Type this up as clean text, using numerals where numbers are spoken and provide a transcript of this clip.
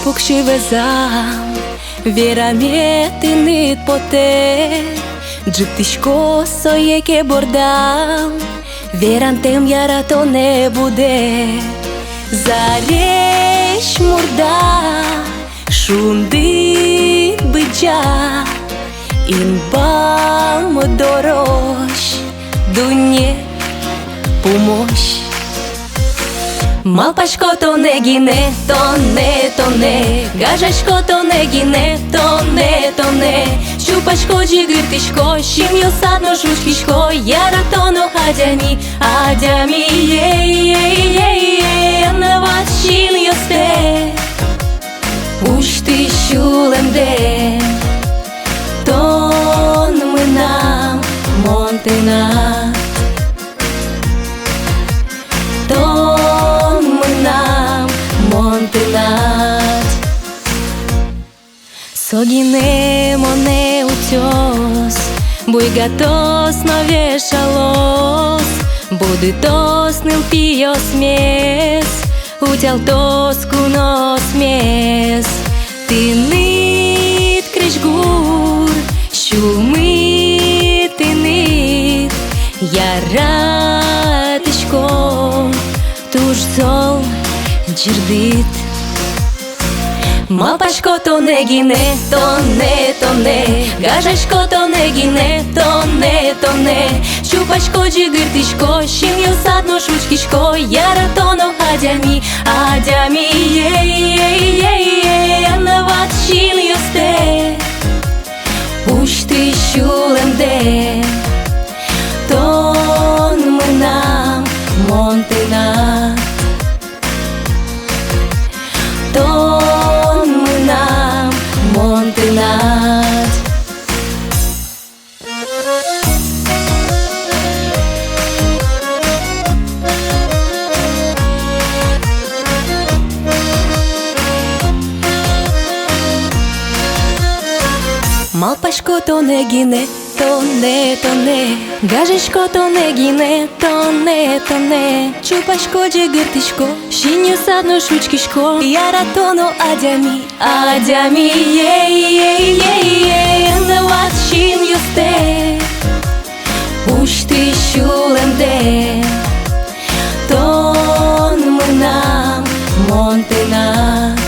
puk și vezam veramente nit poter Gyptiško soje bordam Verantem iara to ne bude Zaresh murda Shundi bıca İnbam dorosh Dunye pomosh Malpashko to ne gine, to ne Gazhashko to ne gine, to ne Shupashko jigirtishko, shimyo sadno shushkishko Yara tono hadjami, Anavat shin yoste Ushti shulemde Ton mânam montenat Ton mânam montenat Sogine mone utjos Buigatos no vešalos Buditos nilpijos mies Uteltos kunos mies Tinit krishgur Shumit tinit Yaratishko Tush zol gjirdit Malpashko to ne gine, to ne Gazhashko to ne gine, to ne Shupashko jigirtishko, shimyo sadno shushkishko Yara tono hadjami, Anavat shin yoste Ushti shulemde Ton mânam montenat Ton mânam montenat Malpashko to ne gine, to ne Gazhashko to ne gine, to ne Chupashko jigirtishko, shinyo sadno shuchkishko Yara tono adjami, Anavat shin yoste Ushti shulemde Ton mânam montenat